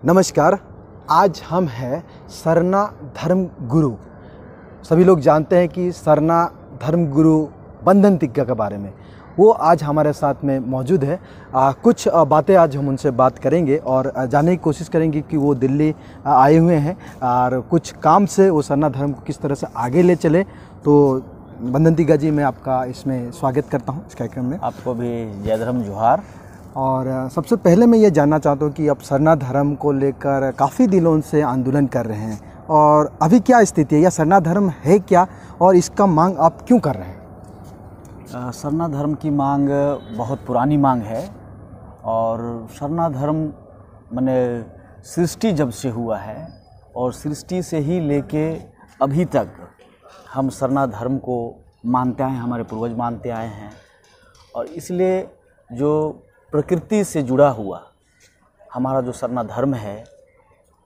नमस्कार। आज हम हैं सरना धर्म गुरु। सभी लोग जानते हैं कि सरना धर्म गुरु बंधन तिग्गा के बारे में वो आज हमारे साथ में मौजूद है। कुछ बातें आज हम उनसे बात करेंगे और जानने की कोशिश करेंगे कि वो दिल्ली आए हुए हैं और कुछ काम से वो सरना धर्म को किस तरह से आगे ले चले। तो बंधन तिग्गा जी, मैं आपका इसमें स्वागत करता हूँ इस कार्यक्रम में। आपको भी जय धर्म जोहार। और सबसे पहले मैं ये जानना चाहता हूँ कि आप सरना धर्म को लेकर काफ़ी दिनों से आंदोलन कर रहे हैं और अभी क्या स्थिति है, या सरना धर्म है क्या और इसका मांग आप क्यों कर रहे हैं? सरना धर्म की मांग बहुत पुरानी मांग है और सरना धर्म माने सृष्टि जब से हुआ है और सृष्टि से ही लेके अभी तक हम सरना धर्म को मानते आए हैं, हमारे पूर्वज मानते आए हैं। और इसलिए जो प्रकृति से जुड़ा हुआ हमारा जो सरना धर्म है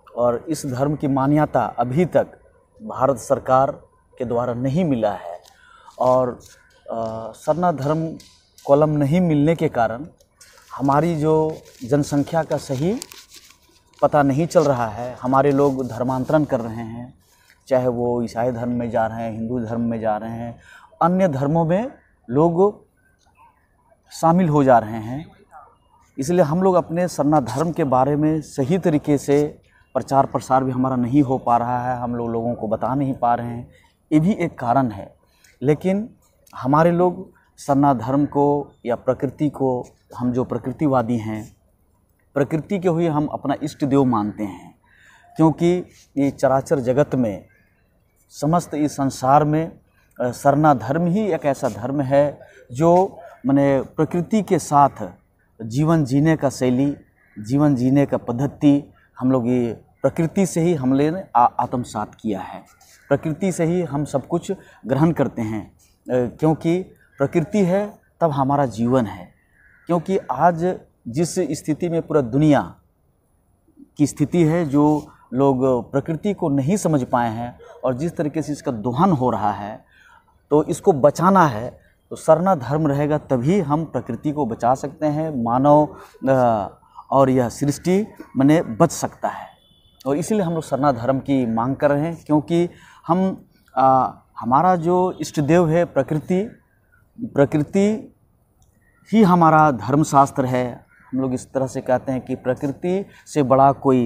और इस धर्म की मान्यता अभी तक भारत सरकार के द्वारा नहीं मिला है और सरना धर्म कॉलम नहीं मिलने के कारण हमारी जो जनसंख्या का सही पता नहीं चल रहा है। हमारे लोग धर्मांतरण कर रहे हैं, चाहे वो ईसाई धर्म में जा रहे हैं, हिंदू धर्म में जा रहे हैं, अन्य धर्मों में लोग शामिल हो जा रहे हैं। इसलिए हम लोग अपने सरना धर्म के बारे में सही तरीके से प्रचार प्रसार भी हमारा नहीं हो पा रहा है, हम लोगों को बता नहीं पा रहे हैं, ये भी एक कारण है। लेकिन हमारे लोग सरना धर्म को या प्रकृति को, हम जो प्रकृतिवादी हैं, प्रकृति के हुए हम अपना इष्ट देव मानते हैं, क्योंकि ये चराचर जगत में, समस्त इस संसार में सरना धर्म ही एक ऐसा धर्म है जो माने प्रकृति के साथ जीवन जीने का शैली, जीवन जीने का पद्धति हम लोग ये प्रकृति से ही हमने आत्मसात किया है। प्रकृति से ही हम सब कुछ ग्रहण करते हैं, क्योंकि प्रकृति है तब हमारा जीवन है। क्योंकि आज जिस स्थिति में पूरा दुनिया की स्थिति है, जो लोग प्रकृति को नहीं समझ पाए हैं और जिस तरीके से इसका दोहन हो रहा है, तो इसको बचाना है तो सरना धर्म रहेगा तभी हम प्रकृति को बचा सकते हैं, मानव और यह सृष्टि माने बच सकता है। और इसीलिए हम लोग सरना धर्म की मांग कर रहे हैं, क्योंकि हम हमारा जो इष्ट देव है प्रकृति, प्रकृति ही हमारा धर्मशास्त्र है। हम लोग इस तरह से कहते हैं कि प्रकृति से बड़ा कोई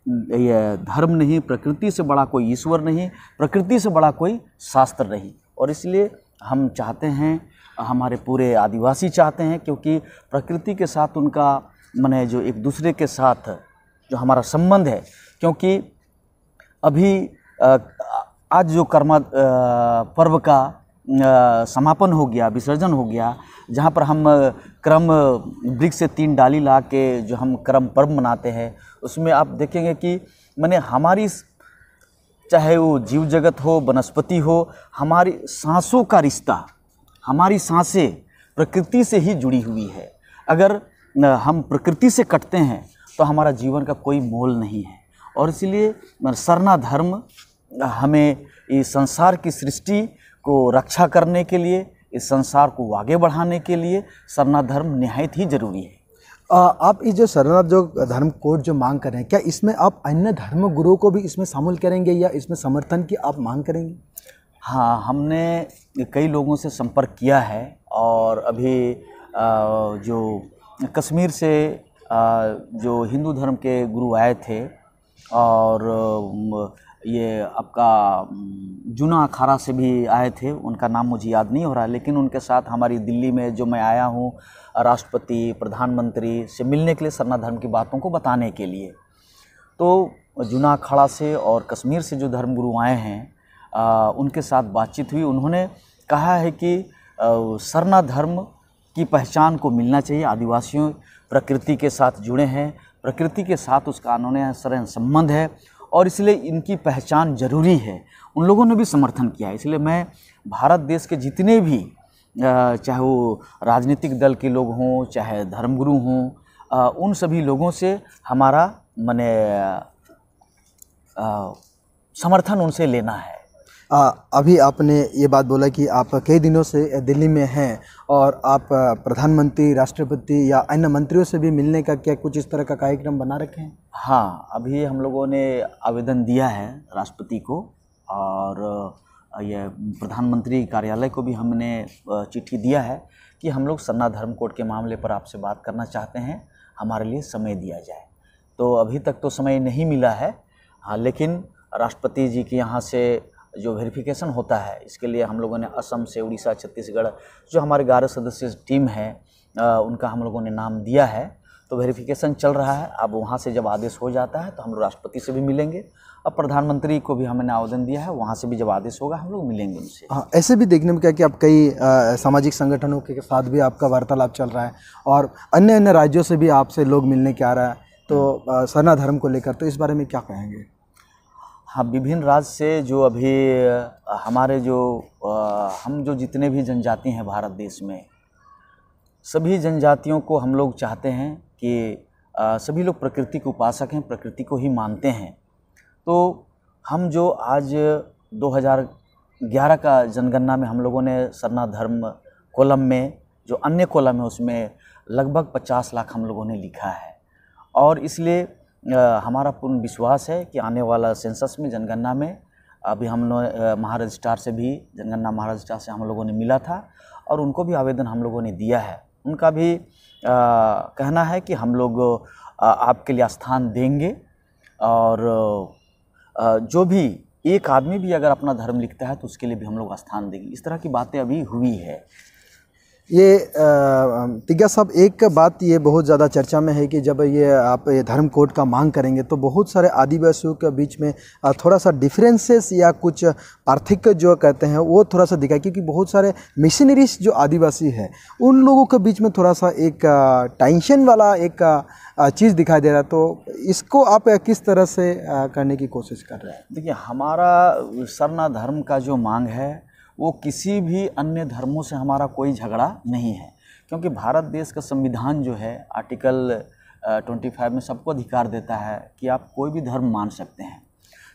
यह धर्म नहीं, प्रकृति से बड़ा कोई ईश्वर नहीं, प्रकृति से बड़ा कोई शास्त्र नहीं। और इसलिए हम चाहते हैं, हमारे पूरे आदिवासी चाहते हैं, क्योंकि प्रकृति के साथ उनका माने जो एक दूसरे के साथ जो हमारा संबंध है, क्योंकि अभी आज जो कर्मा पर्व का समापन हो गया, विसर्जन हो गया, जहाँ पर हम क्रम वृक्ष से 3 डाली ला के जो हम क्रम पर्व मनाते हैं, उसमें आप देखेंगे कि माने हमारी, चाहे वो जीव जगत हो, वनस्पति हो, हमारी सांसों का रिश्ता, हमारी सांसें प्रकृति से ही जुड़ी हुई है। अगर हम प्रकृति से कटते हैं तो हमारा जीवन का कोई मोल नहीं है। और इसलिए सरना धर्म हमें इस संसार की सृष्टि को रक्षा करने के लिए, इस संसार को आगे बढ़ाने के लिए सरना धर्म निहायत ही जरूरी है। आप इस जो सरना जो धर्म कोड जो मांग कर रहे हैं, क्या इसमें आप अन्य धर्म गुरुओं को भी इसमें शामिल करेंगे या इसमें समर्थन की आप मांग करेंगे? हाँ, हमने कई लोगों से संपर्क किया है और अभी जो कश्मीर से जो हिंदू धर्म के गुरु आए थे और ये आपका जूना अखाड़ा से भी आए थे, उनका नाम मुझे याद नहीं हो रहा है, लेकिन उनके साथ हमारी दिल्ली में जो मैं आया हूँ राष्ट्रपति, प्रधानमंत्री से मिलने के लिए, सरना धर्म की बातों को बताने के लिए। तो जूना अखाड़ा से और कश्मीर से जो धर्मगुरु आए हैं उनके साथ बातचीत हुई। उन्होंने कहा है कि सरना धर्म की पहचान को मिलना चाहिए। आदिवासियों प्रकृति के साथ जुड़े हैं, प्रकृति के साथ उसका अनन्य संबंध है और इसलिए इनकी पहचान जरूरी है। उन लोगों ने भी समर्थन किया है। इसलिए मैं भारत देश के जितने भी, चाहे वो राजनीतिक दल के लोग हों, चाहे धर्मगुरु हों, उन सभी लोगों से हमारा माने समर्थन उनसे लेना है। अभी आपने ये बात बोला कि आप कई दिनों से दिल्ली में हैं और आप प्रधानमंत्री, राष्ट्रपति या अन्य मंत्रियों से भी मिलने का क्या कुछ इस तरह का कार्यक्रम बना रखे हैं? हाँ, अभी हम लोगों ने आवेदन दिया है राष्ट्रपति को, और ये प्रधानमंत्री कार्यालय को भी हमने चिट्ठी दिया है कि हम लोग सरना धर्म कोड के मामले पर आपसे बात करना चाहते हैं, हमारे लिए समय दिया जाए। तो अभी तक तो समय नहीं मिला है, हाँ, लेकिन राष्ट्रपति जी के यहाँ से जो वेरिफिकेशन होता है, इसके लिए हम लोगों ने असम से, उड़ीसा, छत्तीसगढ़, जो हमारे 11 सदस्य टीम है उनका हम लोगों ने नाम दिया है। तो वेरिफिकेशन चल रहा है। अब वहाँ से जब आदेश हो जाता है तो हम लोग राष्ट्रपति से भी मिलेंगे। अब प्रधानमंत्री को भी हमने आवेदन दिया है, वहाँ से भी जब आदेश होगा हम लोग मिलेंगे उनसे। हाँ, ऐसे भी देखने में क्या कि अब कई सामाजिक संगठनों के साथ भी आपका वार्तालाप चल रहा है और अन्य अन्य राज्यों से भी आपसे लोग मिलने के आ रहा है, तो सरना धर्म को लेकर, तो इस बारे में क्या कहेंगे? हाँ, विभिन्न राज्य से जो अभी हमारे हम जो जितने भी जनजाति हैं भारत देश में, सभी जनजातियों को हम लोग चाहते हैं कि सभी लोग प्रकृति के उपासक हैं, प्रकृति को ही मानते हैं। तो हम जो आज 2011 का जनगणना में हम लोगों ने सरना धर्म कॉलम में, जो अन्य कॉलम है उसमें लगभग 50 लाख हम लोगों ने लिखा है, और इसलिए हमारा पूर्ण विश्वास है कि आने वाला सेंसस में, जनगणना में, अभी हम लोग महारजिस्ट्रार से भी, जनगणना महारजिस्ट्रार से हम लोगों ने मिला था और उनको भी आवेदन हम लोगों ने दिया है। उनका भी कहना है कि हम लोग आपके लिए स्थान देंगे, और जो भी एक आदमी भी अगर अपना धर्म लिखता है तो उसके लिए भी हम लोग स्थान देंगे। इस तरह की बातें अभी हुई है। ये तिग्गा साहब, एक बात ये बहुत ज़्यादा चर्चा में है कि जब आप ये धर्म कोड का मांग करेंगे तो बहुत सारे आदिवासियों के बीच में थोड़ा सा डिफरेंसेस या कुछ पार्थक्य जो कहते हैं वो थोड़ा सा दिखाए, क्योंकि बहुत सारे मिशनरीज जो आदिवासी है उन लोगों के बीच में थोड़ा सा एक टेंशन वाला एक चीज़ दिखाई दे रहा है। तो इसको आप किस तरह से करने की कोशिश कर रहे हैं? देखिए, हमारा सरना धर्म का जो मांग है वो किसी भी अन्य धर्मों से हमारा कोई झगड़ा नहीं है, क्योंकि भारत देश का संविधान जो है आर्टिकल 25 में सबको अधिकार देता है कि आप कोई भी धर्म मान सकते हैं।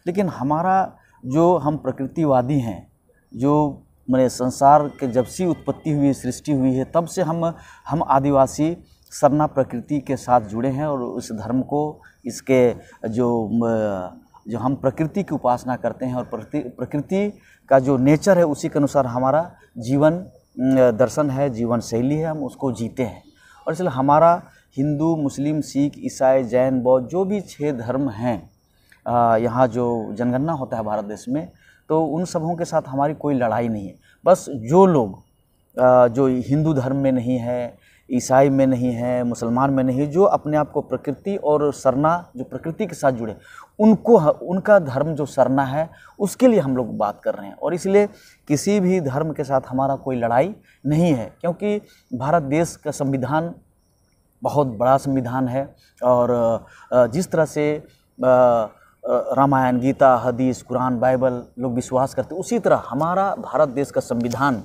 लेकिन हमारा जो, हम प्रकृतिवादी हैं, जो मैंने संसार के जब से उत्पत्ति हुई, सृष्टि हुई है, तब से हम आदिवासी सरना प्रकृति के साथ जुड़े हैं, और उस धर्म को, इसके जो हम प्रकृति की उपासना करते हैं, और प्रकृति का जो नेचर है उसी के अनुसार हमारा जीवन दर्शन है, जीवन शैली है, हम उसको जीते हैं। और इसलिए हमारा हिंदू, मुस्लिम, सिख, ईसाई, जैन, बौद्ध, जो भी 6 धर्म हैं यहाँ जो जनगणना होता है भारत देश में, तो उन सबों के साथ हमारी कोई लड़ाई नहीं है। बस जो लोग जो हिंदू धर्म में नहीं है, ईसाई में नहीं है, मुसलमान में नहीं, जो अपने आप को प्रकृति और सरना, जो प्रकृति के साथ जुड़े, उनको, उनका धर्म जो सरना है, उसके लिए हम लोग बात कर रहे हैं। और इसलिए किसी भी धर्म के साथ हमारा कोई लड़ाई नहीं है, क्योंकि भारत देश का संविधान बहुत बड़ा संविधान है, और जिस तरह से रामायण, गीता, हदीस, कुरान, बाइबल लोग विश्वास करते, उसी तरह हमारा भारत देश का संविधान,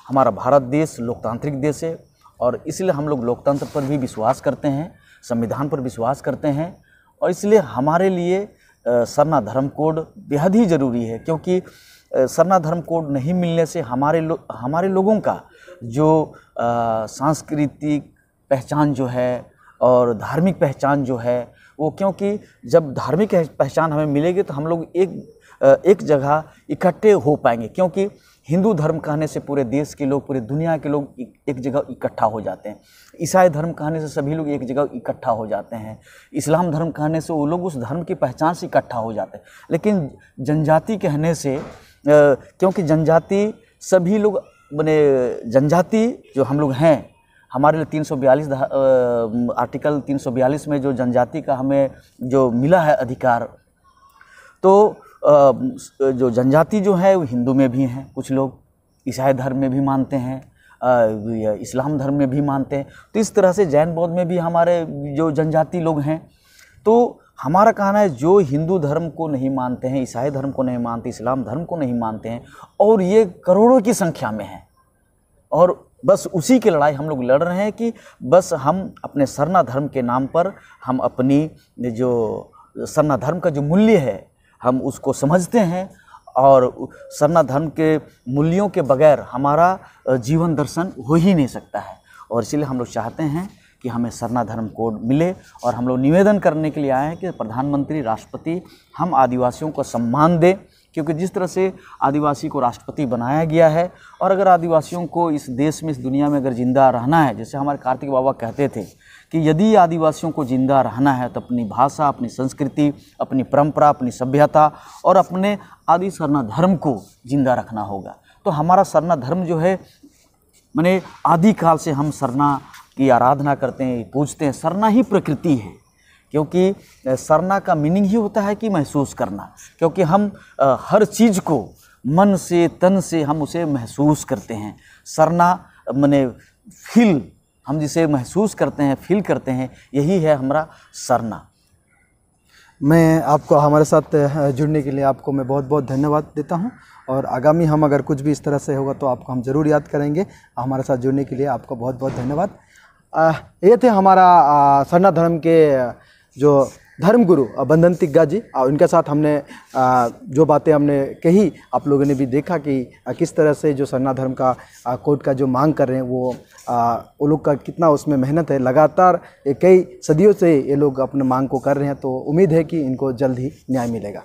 हमारा भारत देश लोकतांत्रिक देश है, और इसलिए हम लोग लोकतंत्र पर भी विश्वास करते हैं, संविधान पर विश्वास करते हैं। और इसलिए हमारे लिए सरना धर्म कोड बेहद ही ज़रूरी है, क्योंकि सरना धर्म कोड नहीं मिलने से हमारे लोगों का जो सांस्कृतिक पहचान जो है और धार्मिक पहचान जो है वो, क्योंकि जब धार्मिक पहचान हमें मिलेगी तो हम लोग एक जगह इकट्ठे हो पाएंगे, क्योंकि हिंदू धर्म कहने से पूरे देश के लोग, पूरे दुनिया के लोग एक जगह इकट्ठा हो जाते हैं। ईसाई धर्म कहने से सभी लोग एक जगह इकट्ठा हो जाते हैं। इस्लाम धर्म कहने से वो लोग उस धर्म की पहचान से इकट्ठा हो जाते हैं। लेकिन जनजाति कहने से, क्योंकि जनजाति सभी लोग, बने जनजाति जो हम लोग हैं, हमारे लिए 342 आर्टिकल 342 में जो जनजाति का हमें जो मिला है अधिकार, तो जो जनजाति जो है वो हिंदू में भी हैं, कुछ लोग ईसाई धर्म में भी मानते हैं, इस्लाम धर्म में भी मानते हैं। तो इस तरह से जैन बौद्ध में भी हमारे जो जनजाति लोग हैं। तो हमारा कहना है, जो हिंदू धर्म को नहीं मानते हैं, ईसाई धर्म को नहीं मानते, इस्लाम धर्म को नहीं मानते हैं, और ये करोड़ों की संख्या में हैं, और बस उसी की लड़ाई हम लोग लड़ रहे हैं कि बस हम अपने सरना धर्म के नाम पर हम अपनी जो सरना धर्म का जो मूल्य है हम उसको समझते हैं, और सरना धर्म के मूल्यों के बगैर हमारा जीवन दर्शन हो ही नहीं सकता है। और इसलिए हम लोग चाहते हैं कि हमें सरना धर्म कोड मिले, और हम लोग निवेदन करने के लिए आए हैं कि प्रधानमंत्री, राष्ट्रपति हम आदिवासियों को सम्मान दें, क्योंकि जिस तरह से आदिवासी को राष्ट्रपति बनाया गया है, और अगर आदिवासियों को इस देश में, इस दुनिया में अगर ज़िंदा रहना है, जैसे हमारे कार्तिक बाबा कहते थे कि यदि आदिवासियों को ज़िंदा रहना है तो अपनी भाषा, अपनी संस्कृति, अपनी परंपरा, अपनी सभ्यता और अपने आदि सरना धर्म को ज़िंदा रखना होगा। तो हमारा सरना धर्म जो है, माने आदिकाल से हम सरना की आराधना करते हैं, पूजते हैं। सरना ही प्रकृति है, क्योंकि सरना का मीनिंग ही होता है कि महसूस करना, क्योंकि हम हर चीज़ को मन से, तन से हम उसे महसूस करते हैं। सरना माने फील, हम जिसे महसूस करते हैं, फील करते हैं, यही है हमारा सरना। मैं आपको हमारे साथ जुड़ने के लिए आपको मैं बहुत बहुत धन्यवाद देता हूं, और आगामी हम अगर कुछ भी इस तरह से होगा तो आपको हम ज़रूर याद करेंगे। हमारे साथ जुड़ने के लिए आपको बहुत बहुत धन्यवाद। ये थे हमारा सरना धर्म के जो धर्मगुरु बंधन तिग्गा जी, और उनके साथ हमने जो बातें हमने कही, आप लोगों ने भी देखा कि किस तरह से जो सरना धर्म का कोड का जो मांग कर रहे हैं वो लोग का कितना उसमें मेहनत है। लगातार कई सदियों से ये लोग अपने मांग को कर रहे हैं, तो उम्मीद है कि इनको जल्द ही न्याय मिलेगा।